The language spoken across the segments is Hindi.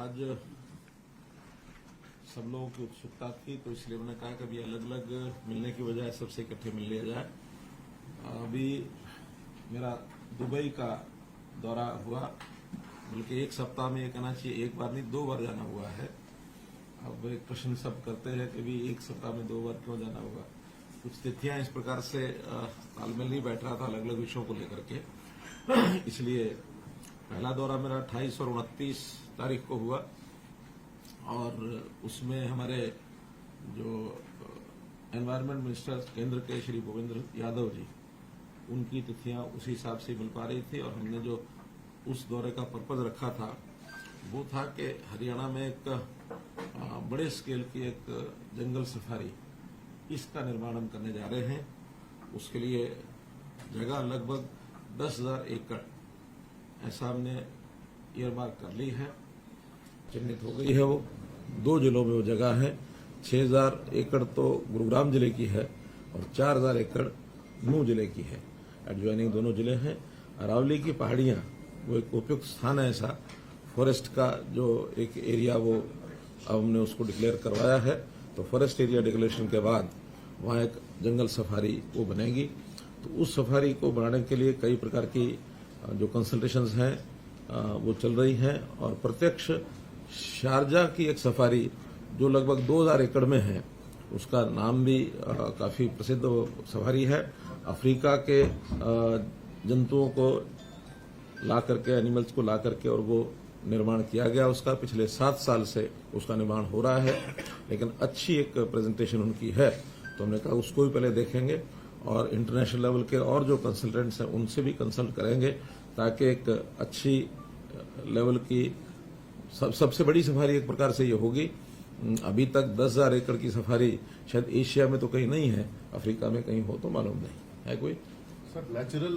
आज सब लोगों की उत्सुकता थी, तो इसलिए मैंने कहा कि अभी अलग अलग मिलने की बजाय सबसे इकट्ठे मिल लिया जाए। अभी मेरा दुबई का दौरा हुआ, बल्कि एक सप्ताह में ये कहना चाहिए एक बार नहीं 2 बार जाना हुआ है। अब एक प्रश्न सब करते हैं कि भी एक सप्ताह में 2 बार क्यों जाना हुआ। कुछ तिथियां इस प्रकार से तालमेल नहीं बैठ रहा था अलग अलग विषयों को लेकर के, इसलिए पहला दौरा मेरा 28 और 29 तारीख को हुआ और उसमें हमारे जो एनवायरमेंट मिनिस्टर केंद्र के श्री भूपेंद्र यादव जी, उनकी तिथियां उसी हिसाब से मिल पा रही थी। और हमने जो उस दौरे का पर्पज रखा था वो था कि हरियाणा में एक बड़े स्केल की एक जंगल सफारी, इसका निर्माण हम करने जा रहे हैं। उसके लिए जगह लगभग 10,000 एकड़ ऐसा हमने ईयरमार्क कर ली है, चिन्हित हो गई है। वो 2 जिलों में वो जगह है। 6,000 एकड़ तो गुरुग्राम जिले की है और 4,000 एकड़ नूंह जिले की है। एडजॉइनिंग दोनों जिले हैं। अरावली की पहाड़ियां वो एक उपयुक्त स्थान है ऐसा फॉरेस्ट का जो एक एरिया, वो अब हमने उसको डिक्लेयर करवाया है। तो फॉरेस्ट एरिया डिक्लेरेशन के बाद वहां एक जंगल सफारी वो बनेगी। तो उस सफारी को बनाने के लिए कई प्रकार की जो कंसल्टेशंस हैं वो चल रही हैं। और प्रत्यक्ष शारजा की एक सफारी जो लगभग 2,000 एकड़ में है, उसका नाम भी काफी प्रसिद्ध सफारी है। अफ्रीका के जंतुओं को ला करके, एनिमल्स को ला करके और वो निर्माण किया गया उसका। पिछले 7 साल से उसका निर्माण हो रहा है, लेकिन अच्छी एक प्रेजेंटेशन उनकी है। तो हमने कहा उसको भी पहले देखेंगे और इंटरनेशनल लेवल के और जो कंसल्टेंट्स हैं उनसे भी कंसल्ट करेंगे, ताकि एक अच्छी लेवल की सबसे बड़ी सफारी एक प्रकार से ये होगी। अभी तक 10,000 एकड़ की सफारी शायद एशिया में तो कहीं नहीं है, अफ्रीका में कहीं हो तो मालूम नहीं है कोई। सर, नेचुरल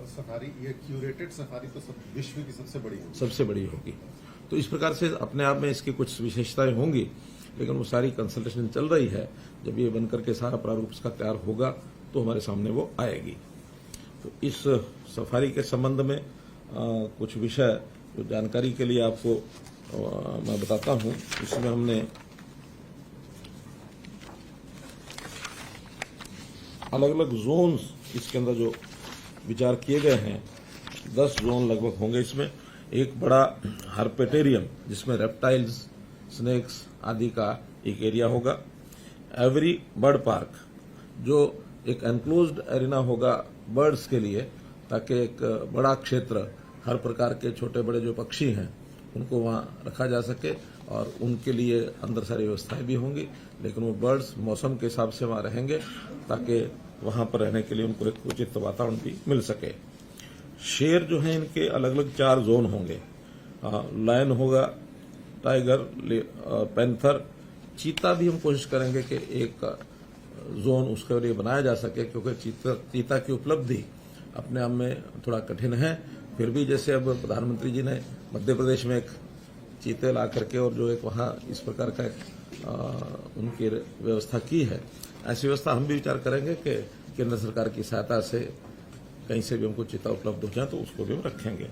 सफारी, ये क्यूरेटेड सफारी तो विश्व की सबसे बड़ी होगी। तो इस प्रकार से अपने आप में इसकी कुछ विशेषताएं होंगी, लेकिन वो सारी कंसल्टेशन चल रही है। जब ये बनकर के सारा प्रारूप इसका तैयार होगा तो हमारे सामने वो आएगी। तो इस सफारी के संबंध में कुछ विषय जो जानकारी के लिए आपको मैं बताता हूं। इसमें हमने अलग अलग जोन्स इसके अंदर जो विचार किए गए हैं, 10 जोन लगभग होंगे इसमें। एक बड़ा हर्पेटेरियम जिसमें रेप्टाइल्स, स्नेक्स आदि का एक एरिया होगा। एवरी बर्ड पार्क जो एक एनक्लोज्ड एरिना होगा बर्ड्स के लिए, ताकि एक बड़ा क्षेत्र हर प्रकार के छोटे बड़े जो पक्षी हैं उनको वहां रखा जा सके और उनके लिए अंदर सारी व्यवस्थाएं भी होंगी। लेकिन वो बर्ड्स मौसम के हिसाब से वहां रहेंगे ताकि वहां पर रहने के लिए उनको एक उचित वातावरण भी मिल सके। शेर जो है इनके अलग अलग 4 जोन होंगे। लायन होगा, टाइगर, पैंथर, चीता भी हम कोशिश करेंगे कि एक जोन उसके लिए बनाया जा सके, क्योंकि चीता की उपलब्धि अपने आप में थोड़ा कठिन है। फिर भी जैसे अब प्रधानमंत्री जी ने मध्य प्रदेश में एक चीते ला करके और जो एक वहां इस प्रकार का उनकी व्यवस्था की है, ऐसी व्यवस्था हम भी विचार करेंगे कि केंद्र सरकार की सहायता से कहीं से भी हमको चीता उपलब्ध हो जाए तो उसको भी हम रखेंगे।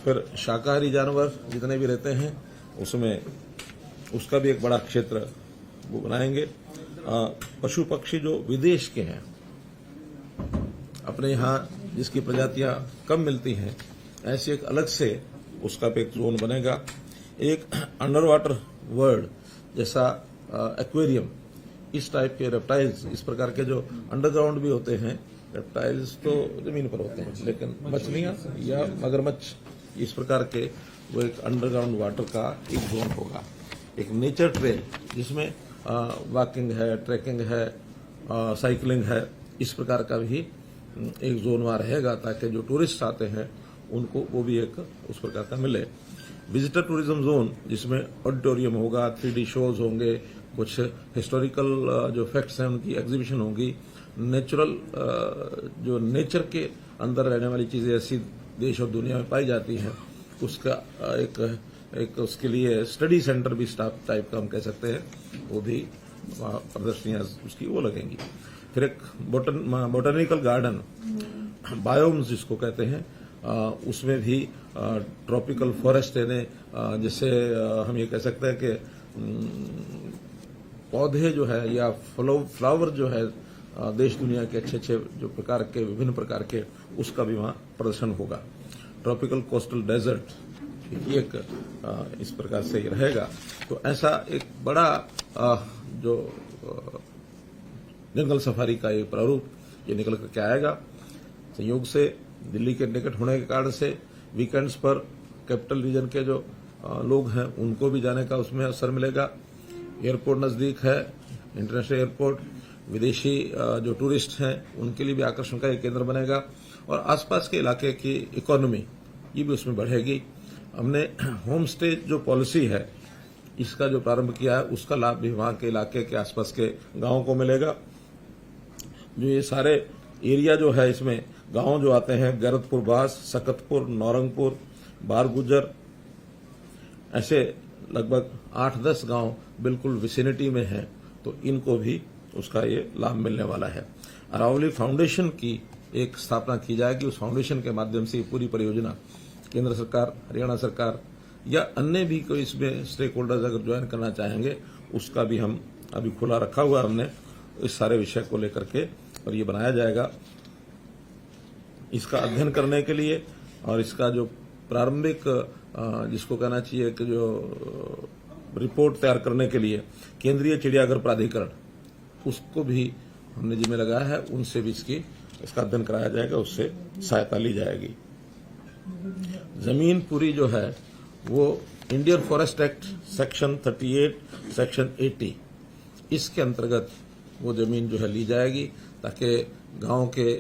फिर शाकाहारी जानवर जितने भी रहते हैं उसमें उसका भी एक बड़ा क्षेत्र वो बनाएंगे। पशु पक्षी जो विदेश के हैं, अपने यहाँ जिसकी प्रजातियां कम मिलती हैं, ऐसे एक अलग से उसका भी एक जोन बनेगा। एक अंडर वाटर वर्ल्ड जैसा एक्वेरियम, इस टाइप के रेप्टाइल्स, इस प्रकार के जो अंडरग्राउंड भी होते हैं, रेप्टाइल्स तो जमीन पर होते हैं, लेकिन मछलियां या मगरमच्छ, इस प्रकार के वो एक अंडरग्राउंड वाटर का एक जोन होगा। एक नेचर ट्रेल जिसमें वॉकिंग है, ट्रैकिंग है, साइकिलिंग है, इस प्रकार का भी एक जोन वहां रहेगा, ताकि जो टूरिस्ट आते हैं उनको वो भी एक उस प्रकार का मिले। विजिटर टूरिज्म जोन जिसमें ऑडिटोरियम होगा, 3D शोज होंगे, कुछ हिस्टोरिकल जो फैक्ट्स हैं उनकी एग्जीबिशन होगी। नेचुरल जो नेचर के अंदर रहने वाली चीजें ऐसी देश और दुनिया में पाई जाती हैं, उसका एक उसके लिए स्टडी सेंटर भी स्टाफ टाइप का हम कह सकते हैं, वो भी प्रदर्शनियां उसकी वो लगेंगी। फिर एक बोटैनिकल गार्डन, बायोम्स जिसको कहते हैं, उसमें भी ट्रॉपिकल फॉरेस्ट यानी जैसे हम ये कह सकते हैं कि पौधे जो है या फ्लावर जो है देश दुनिया के अच्छे अच्छे जो प्रकार के विभिन्न प्रकार के उसका भी वहां प्रदर्शन होगा। ट्रॉपिकल कोस्टल डेजर्ट एक इस प्रकार से ही रहेगा। तो ऐसा एक बड़ा जो जंगल सफारी का ये प्रारूप ये निकल करके आएगा। संयोग से दिल्ली के निकट होने के कारण से वीकेंड्स पर कैपिटल रीजन के जो लोग हैं उनको भी जाने का उसमें अवसर मिलेगा। एयरपोर्ट नजदीक है, इंटरनेशनल एयरपोर्ट, विदेशी जो टूरिस्ट हैं उनके लिए भी आकर्षण का एक केंद्र बनेगा और आसपास के इलाके की इकोनॉमी ये भी उसमें बढ़ेगी। हमने होम स्टे जो पॉलिसी है इसका जो प्रारंभ किया है उसका लाभ भी वहां के इलाके के आसपास के गांवों को मिलेगा। जो ये सारे एरिया जो है इसमें गांव जो आते हैं गैरतपुर बास, सकतपुर, नौरंगपुर, बारगुजर, ऐसे लगभग 8-10 गांव बिल्कुल विसिनिटी में हैं, तो इनको भी उसका ये लाभ मिलने वाला है। अरावली फाउंडेशन की एक स्थापना की जाएगी। उस फाउंडेशन के माध्यम से पूरी परियोजना केंद्र सरकार, हरियाणा सरकार या अन्य भी कोई इसमें स्टेक होल्डर्स अगर ज्वाइन करना चाहेंगे उसका भी हम अभी खुला रखा हुआ हमने इस सारे विषय को लेकर के, और ये बनाया जाएगा इसका अध्ययन करने के लिए। और इसका जो प्रारंभिक जिसको कहना चाहिए कि जो रिपोर्ट तैयार करने के लिए केंद्रीय चिड़ियाघर प्राधिकरण उसको भी हमने जिम्मे लगाया है, उनसे भी इसका अध्ययन कराया जाएगा, उससे सहायता ली जाएगी। जमीन पूरी जो है वो Indian forest act section 38 section 80 इसके अंतर्गत वो जमीन जो है ली जाएगी ताकि गांव के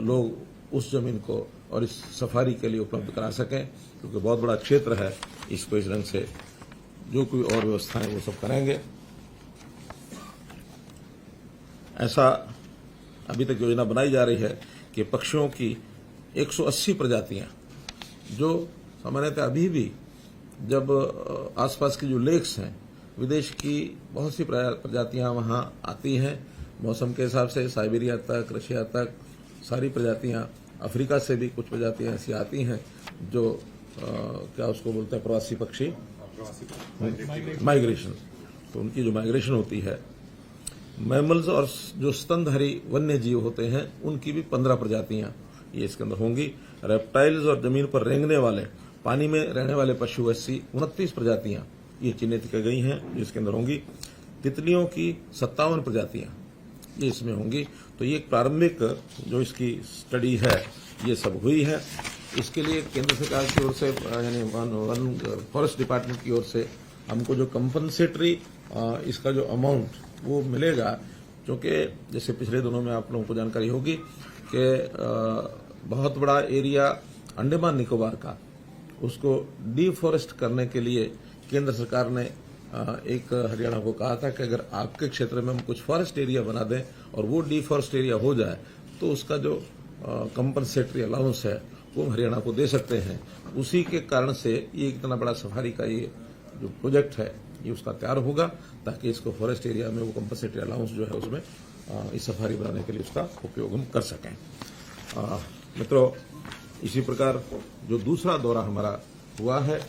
लोग उस जमीन को और इस सफारी के लिए उपलब्ध करा सकें, क्योंकि बहुत बड़ा क्षेत्र है। इसको इस ढंग से जो कोई और व्यवस्थाएं वो सब करेंगे। ऐसा अभी तक योजना बनाई जा रही है कि पक्षियों की 180 प्रजातियां जो सामान्यतः अभी भी जब आसपास की जो लेक्स हैं विदेश की बहुत सी प्रजातियां वहां आती हैं मौसम के हिसाब से, साइबेरिया तक, रशिया तक सारी प्रजातियां, अफ्रीका से भी कुछ प्रजातियां ऐसी आती हैं जो क्या उसको बोलते हैं प्रवासी पक्षी, माइग्रेशन। तो उनकी जो माइग्रेशन होती है, मैमल्स और जो स्तनधारी वन्य जीव होते हैं उनकी भी 15 प्रजातियां ये इसके अंदर होंगी। रेप्टाइल्स और जमीन पर रेंगने वाले पानी में रहने वाले पशु ऐसी 29 प्रजातियां ये चिन्हित की गई हैं जिसके अंदर होंगी। तितलियों की 57 प्रजातियां ये इसमें होंगी। तो ये एक प्रारंभिक जो इसकी स्टडी है ये सब हुई है। इसके लिए केंद्र सरकार की ओर से यानी वन फॉरेस्ट डिपार्टमेंट की ओर से हमको जो कंपनसेटरी इसका जो अमाउंट वो मिलेगा, क्योंकि जैसे पिछले दिनों में आप लोगों को जानकारी होगी कि बहुत बड़ा एरिया अंडमान निकोबार का उसको डिफॉरेस्ट करने के लिए केंद्र सरकार ने एक हरियाणा को कहा था कि अगर आपके क्षेत्र में हम कुछ फॉरेस्ट एरिया बना दें और वो डिफॉरेस्ट एरिया हो जाए तो उसका जो कंपनसेटरी अलाउंस है वो हरियाणा को दे सकते हैं। उसी के कारण से ये इतना बड़ा सफारी का ये जो प्रोजेक्ट है ये उसका तैयार होगा ताकि इसको फॉरेस्ट एरिया में वो कंपनसेटरी अलाउंस जो है उसमें इस सफारी बनाने के लिए उसका उपयोग हम कर सकें। मित्रों, इसी प्रकार जो दूसरा दौरा हमारा हुआ है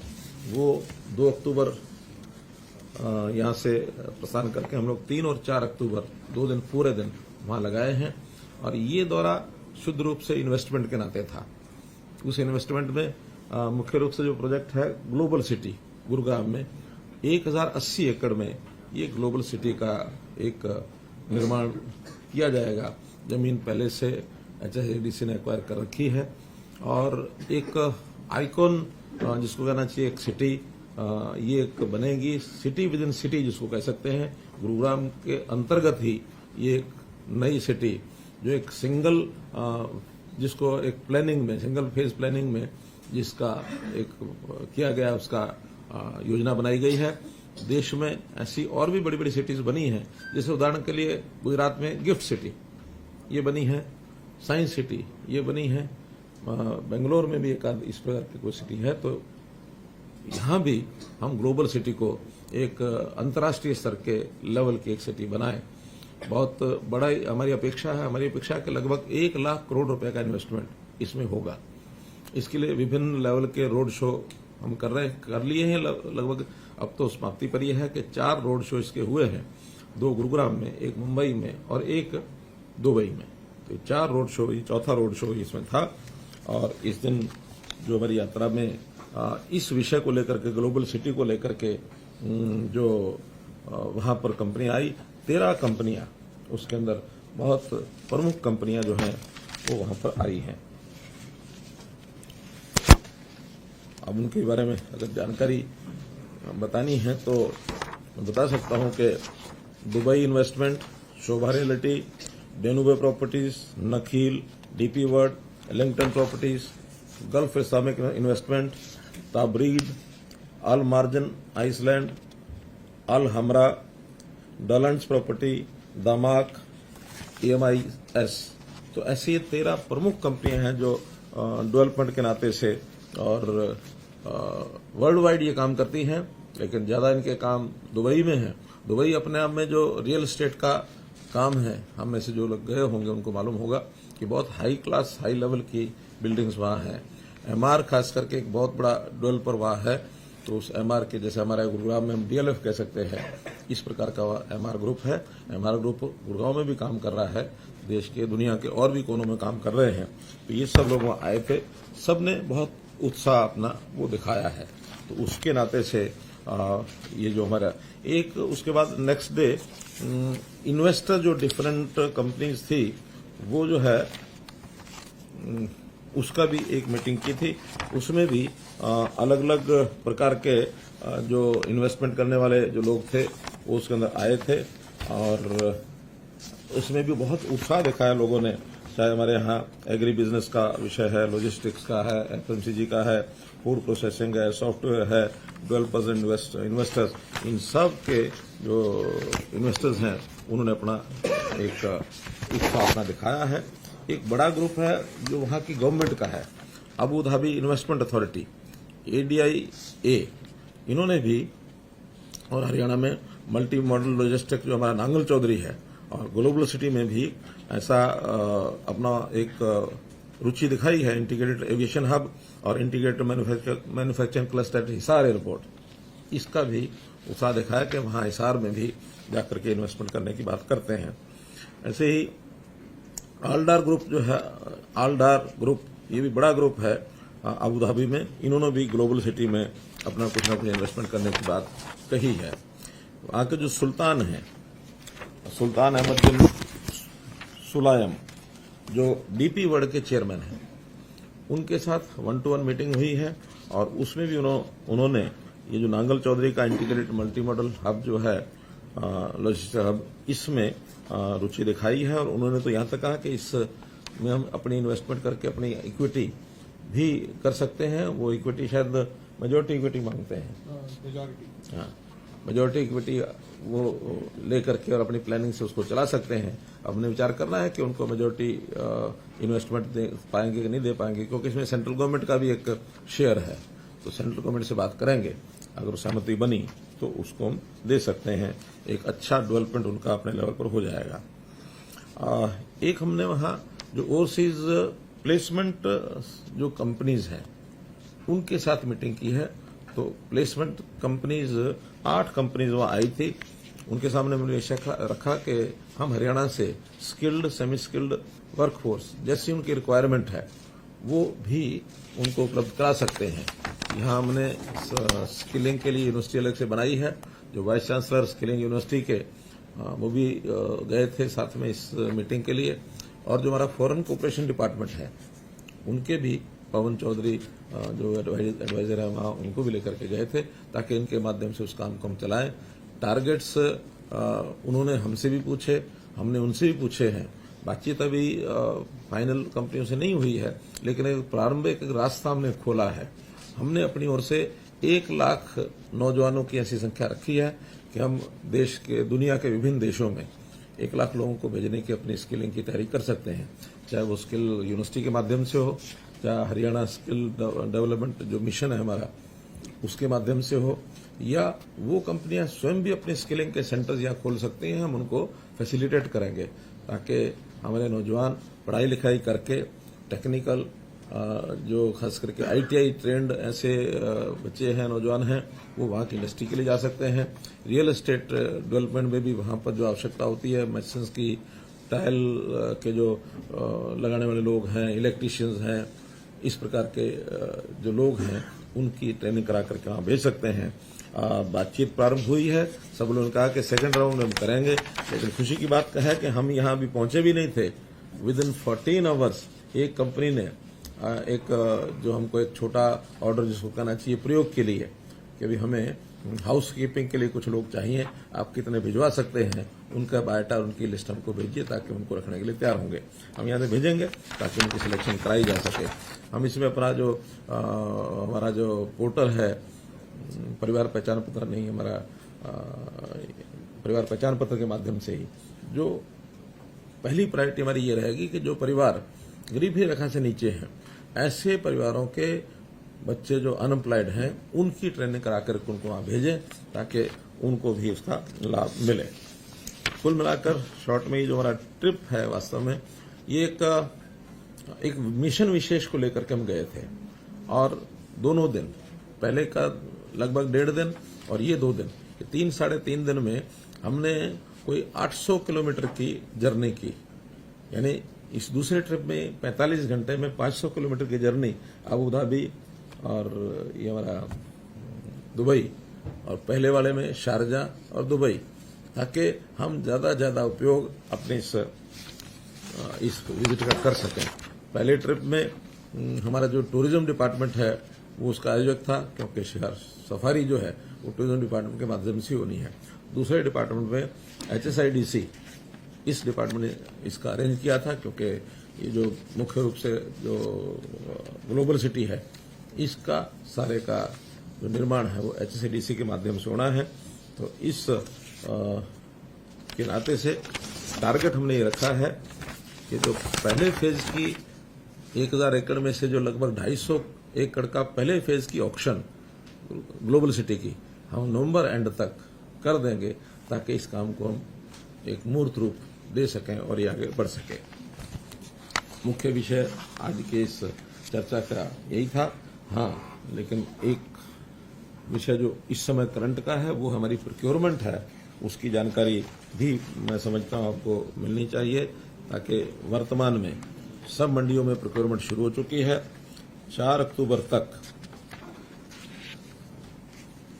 वो 2 अक्टूबर यहाँ से प्रस्थान करके हम लोग 3 और 4 अक्टूबर 2 दिन पूरे दिन वहां लगाए हैं। और ये दौरा शुद्ध रूप से इन्वेस्टमेंट के नाते था। उस इन्वेस्टमेंट में मुख्य रूप से जो प्रोजेक्ट है ग्लोबल सिटी गुरुग्राम में 1080 एकड़ में ये ग्लोबल सिटी का एक निर्माण किया जाएगा। जमीन पहले से HSADC ने एक्वायर कर रखी है और एक आइकॉन जिसको कहना चाहिए एक सिटी ये एक बनेगी, सिटी विद इन सिटी जिसको कह सकते हैं। गुरुग्राम के अंतर्गत ही ये एक नई सिटी जो एक सिंगल जिसको एक प्लानिंग में सिंगल फेज प्लानिंग में जिसका एक किया गया उसका योजना बनाई गई है। देश में ऐसी और भी बड़ी बड़ी सिटीज बनी हैं, जैसे उदाहरण के लिए गुजरात में गिफ्ट सिटी ये बनी है, साइंस सिटी ये बनी है, बेंगलोर में भी एक इस प्रकार की कोई सिटी है। तो यहाँ भी हम ग्लोबल सिटी को एक अंतर्राष्ट्रीय स्तर के लेवल की एक सिटी बनाएं। बहुत बड़ा हमारी अपेक्षा है। हमारी अपेक्षा है कि लगभग 1 लाख करोड़ रुपए का इन्वेस्टमेंट इसमें होगा इसके लिए विभिन्न लेवल के रोड शो हम कर लिए हैं लगभग। अब तो समाप्ति पर यह है कि 4 रोड शो इसके हुए हैं, 2 गुरुग्राम में, 1 मुंबई में और 1 दुबई में। तो 4 रोड शो, ये चौथा रोड शो इसमें था। और इस दिन जो हमारी यात्रा में इस विषय को लेकर के, ग्लोबल सिटी को लेकर के जो वहां पर कंपनी आई, 13 कंपनियां, उसके अंदर बहुत प्रमुख कंपनियां जो हैं वो वहां पर आई हैं। अब उनके बारे में अगर जानकारी बतानी है तो मैं बता सकता हूं कि Dubai investment, Sobha realty, Danube properties, Nakheel, DP world, Ellington properties, gulf Islamic investment, Tabreed, Al Marjan island, Al Hamra, डॉलंड्स प्रॉपर्टी, दामाक, EMIS। तो ऐसी 13 प्रमुख कंपनियां हैं जो डेवलपमेंट के नाते से और वर्ल्ड वाइड ये काम करती हैं, लेकिन ज्यादा इनके काम दुबई में है। दुबई अपने आप में जो रियल एस्टेट का काम है, हम में से जो लोग गए होंगे उनको मालूम होगा कि बहुत हाई क्लास, हाई लेवल की बिल्डिंग्स वहां है। MR खास करके एक बहुत बड़ा डेवलपर वहां है। तो उस MR के, जैसे हमारे गुरुग्राम में हम DLF कह सकते हैं, इस प्रकार का MR ग्रुप है। MR ग्रुप गुरुगांव में भी काम कर रहा है, देश के, दुनिया के और भी कोनों में काम कर रहे हैं। तो ये सब लोग वहां आए थे, सबने बहुत उत्साह अपना वो दिखाया है। तो उसके नाते से ये जो हमारा एक, उसके बाद नेक्स्ट डे इन्वेस्टर जो डिफरेंट कंपनीज थी वो जो है उसका भी एक मीटिंग की थी। उसमें भी अलग अलग प्रकार के जो इन्वेस्टमेंट करने वाले जो लोग थे वो उसके अंदर आए थे और उसमें भी बहुत उत्साह दिखाया लोगों ने। चाहे हमारे यहाँ एग्री बिजनेस का विषय है, लॉजिस्टिक्स का है, FMCG का है, फूड प्रोसेसिंग है, सॉफ्टवेयर है, डेवलपर्स, इन्वेस्टर्स, इन सब के जो इन्वेस्टर्स हैं उन्होंने अपना एक उत्साह अपना दिखाया है। एक बड़ा ग्रुप है जो वहाँ की गवर्नमेंट का है, Abu Dhabi investment authority, ADIA, इन्होंने भी, और हरियाणा में मल्टी मॉडल लॉजिस्टिक जो हमारा नांगल चौधरी है, और ग्लोबल सिटी में भी ऐसा अपना एक रुचि दिखाई है। इंटीग्रेटेड एविएशन हब और integrated manufacturing cluster Hisar airport, इसका भी उत्साह दिखाया कि वहां हिसार में भी जाकर के इन्वेस्टमेंट करने की बात करते हैं। ऐसे ही आलडार ग्रुप जो है, आलडार ग्रुप, ये भी बड़ा ग्रुप है अबू धाबी में, इन्होंने भी ग्लोबल सिटी में अपना कुछ न कुछ इन्वेस्टमेंट करने की बात कही है। वहां के जो सुल्तान हैं, सुल्तान अहमद बिन सुलायम, जो DP वर्ल्ड के चेयरमैन हैं, उनके साथ 1-to-1 मीटिंग हुई है और उसमें भी उन्होंने ये जो नांगल चौधरी का इंटीग्रेटेड मल्टी मॉडल हब जो है, लॉजिस्टिक हब, इसमें रुचि दिखाई है। और उन्होंने तो यहां तक कहा कि इसमें हम अपनी इन्वेस्टमेंट करके अपनी इक्विटी भी कर सकते हैं। वो इक्विटी शायद मेजोरिटी इक्विटी मांगते हैं, मेजोरिटी इक्विटी वो लेकर के और अपनी प्लानिंग से उसको चला सकते हैं। अपने विचार करना है कि उनको मेजोरिटी इन्वेस्टमेंट दे पाएंगे कि नहीं दे पाएंगे, क्योंकि इसमें सेंट्रल गवर्नमेंट का भी एक शेयर है। तो सेंट्रल गवर्नमेंट से बात करेंगे, अगर सहमति बनी तो उसको हम दे सकते हैं। एक अच्छा डेवलपमेंट उनका अपने लेवल पर हो जाएगा। एक हमने वहां जो ओवरसीज प्लेसमेंट जो कंपनीज हैं उनके साथ मीटिंग की है। तो प्लेसमेंट कंपनीज 8 कंपनीज वहां आई थी। उनके सामने मैंने रखा कि हम हरियाणा से स्किल्ड, सेमी स्किल्ड वर्कफोर्स जैसी उनकी रिक्वायरमेंट है वो भी उनको उपलब्ध करा सकते हैं। यहाँ हमने स्किलिंग के लिए यूनिवर्सिटी अलग से बनाई है। जो वाइस चांसलर स्किलिंग यूनिवर्सिटी के वो भी गए थे साथ में इस मीटिंग के लिए। और जो हमारा फॉरेन कोऑपरेशन डिपार्टमेंट है उनके भी पवन चौधरी जो एडवाइजर है वहां, उनको भी लेकर के गए थे ताकि इनके माध्यम से उस काम को हम चलाएं। टारगेट्स उन्होंने हमसे भी पूछे, हमने उनसे भी पूछे हैं। बातचीत अभी फाइनल कंपनियों से नहीं हुई है, लेकिन एक प्रारंभिक रास्ता हमने खोला है। हमने अपनी ओर से 1 लाख नौजवानों की ऐसी संख्या रखी है कि हम देश के, दुनिया के विभिन्न देशों में 1 लाख लोगों को भेजने की अपनी स्किलिंग की तैयारी कर सकते हैं। चाहे वो स्किल यूनिवर्सिटी के माध्यम से हो, चाहे हरियाणा स्किल डेवलपमेंट जो मिशन है हमारा उसके माध्यम से हो, या वो कंपनियां स्वयं भी अपने स्किलिंग के सेंटर्स यहाँ खोल सकती हैं। हम उनको फैसिलिटेट करेंगे ताकि हमारे नौजवान पढ़ाई लिखाई करके टेक्निकल जो खास करके ITI ट्रेंड ऐसे बच्चे हैं, नौजवान हैं, वो वहाँ की इंडस्ट्री के लिए जा सकते हैं। रियल एस्टेट डेवलपमेंट में भी वहाँ पर जो आवश्यकता होती है, मेसिन्स की, टाइल के जो लगाने वाले लोग हैं, इलेक्ट्रीशियंस हैं, इस प्रकार के जो लोग हैं उनकी ट्रेनिंग करा करके वहाँ भेज सकते हैं। बातचीत प्रारंभ हुई है, सब लोगों ने कहा कि सेकंड राउंड में हम करेंगे, लेकिन खुशी की बात है कि हम यहाँ अभी पहुंचे भी नहीं थे। विद इन 14 आवर्स एक कंपनी ने एक जो हमको एक छोटा ऑर्डर जिसको कहना चाहिए प्रयोग के लिए, कि अभी हमें हाउस कीपिंग के लिए कुछ लोग चाहिए, आप कितने भिजवा सकते हैं, उनका बायोटा और उनकी लिस्ट हमको भेजिए ताकि उनको रखने के लिए तैयार होंगे। हम यहाँ से भेजेंगे ताकि उनकी सिलेक्शन कराई जा सके। हम इसमें अपना जो हमारा जो पोर्टल है, परिवार पहचान पत्र नहीं, हमारा परिवार पहचान पत्र के माध्यम से ही जो पहली प्रायोरिटी हमारी ये रहेगी कि जो परिवार गरीबी रेखा से नीचे हैं, ऐसे परिवारों के बच्चे जो अनएम्प्लॉयड हैं, उनकी ट्रेनिंग कराकर उनको वहां भेजें ताकि उनको भी उसका लाभ मिले। कुल मिलाकर शॉर्ट में ये जो हमारा ट्रिप है, वास्तव में ये एक मिशन विशेष को लेकर के हम गए थे, और दोनों दिन, पहले का लगभग 1.5 दिन और ये 2 दिन, 3-3.5 दिन में हमने कोई 800 किलोमीटर की जर्नी की। यानी इस दूसरे ट्रिप में 45 घंटे में 500 किलोमीटर की जर्नी अबू धाबी और ये हमारा दुबई, और पहले वाले में शारजाह और दुबई, ताकि हम ज्यादा उपयोग अपने इस विजिट का कर सकें। पहले ट्रिप में हमारा जो टूरिज्म डिपार्टमेंट है वो उसका आयोजक था, क्योंकि शहर सफारी जो है वो टूरिज्म डिपार्टमेंट के माध्यम से होनी है। दूसरे डिपार्टमेंट में HSIDC, इस डिपार्टमेंट ने इसका अरेंज किया था, क्योंकि ये जो मुख्य रूप से जो ग्लोबल सिटी है, इसका सारे का जो निर्माण है वो HSIDC के माध्यम से होना है। तो इस के नाते से टारगेट हमने ये रखा है कि जो पहले फेज की 1000 एकड़ में से जो लगभग 250 एकड़ का पहले फेज की ऑक्शन ग्लोबल सिटी की हम नवंबर एंड तक कर देंगे, ताकि इस काम को हम एक मूर्त रूप दे सकें और ये आगे बढ़ सके। मुख्य विषय आज के इस चर्चा का यही था। हाँ, लेकिन एक विषय जो इस समय करंट का है वो हमारी प्रोक्योरमेंट है, उसकी जानकारी भी मैं समझता हूँ आपको मिलनी चाहिए, ताकि वर्तमान में सब मंडियों में प्रोक्योरमेंट शुरू हो चुकी है। 4 अक्टूबर तक,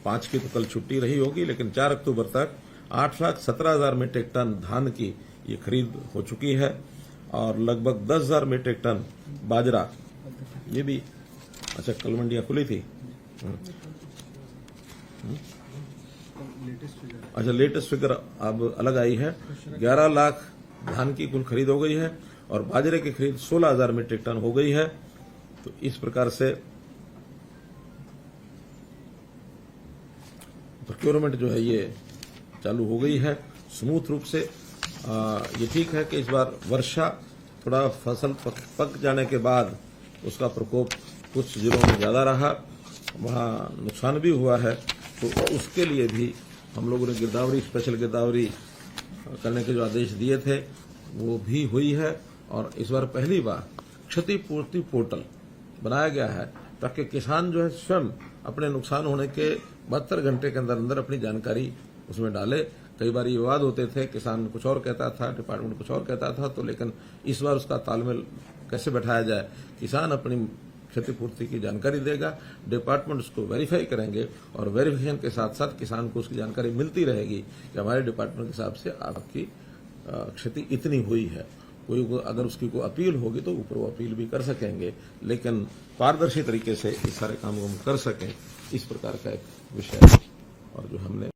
5 की तो कल छुट्टी रही होगी, लेकिन 4 अक्टूबर तक 8,17,000 मीट्रिक टन धान की ये खरीद हो चुकी है, और लगभग 10,000 मीट्रिक टन बाजरा, ये भी, अच्छा कल मंडियां खुली थी, अच्छा लेटेस्ट फिगर अब अलग आई है, 11 लाख धान की कुल खरीद हो गई है, और बाजरे की खरीद 16,000 मीट्रिक टन हो गई है। तो इस प्रकार से प्रोक्योरमेंट जो है ये चालू हो गई है स्मूथ रूप से। ये ठीक है कि इस बार वर्षा, थोड़ा फसल पक जाने के बाद उसका प्रकोप कुछ जिलों में ज्यादा रहा, वहाँ नुकसान भी हुआ है, तो उसके लिए भी हम लोगों ने गिरदावरी, स्पेशल गिरदावरी करने के जो आदेश दिए थे वो भी हुई है। और इस बार पहली बार क्षतिपूर्ति पोर्टल बनाया गया है, ताकि किसान जो है स्वयं अपने नुकसान होने के 72 घंटे के अंदर अंदर अपनी जानकारी उसमें डाले। कई बार ये विवाद होते थे, किसान कुछ और कहता था, डिपार्टमेंट कुछ और कहता था, तो लेकिन इस बार उसका तालमेल कैसे बैठाया जाए, किसान अपनी क्षतिपूर्ति की जानकारी देगा, डिपार्टमेंट उसको वेरीफाई करेंगे, और वेरिफिकेशन के साथ साथ किसान को उसकी जानकारी मिलती रहेगी कि हमारे डिपार्टमेंट के हिसाब से आपकी क्षति इतनी हुई है। कोई अगर उसकी कोई अपील होगी तो ऊपर वो अपील भी कर सकेंगे, लेकिन पारदर्शी तरीके से इस सारे काम को हम कर सकें, इस प्रकार का एक विषय और जो हमने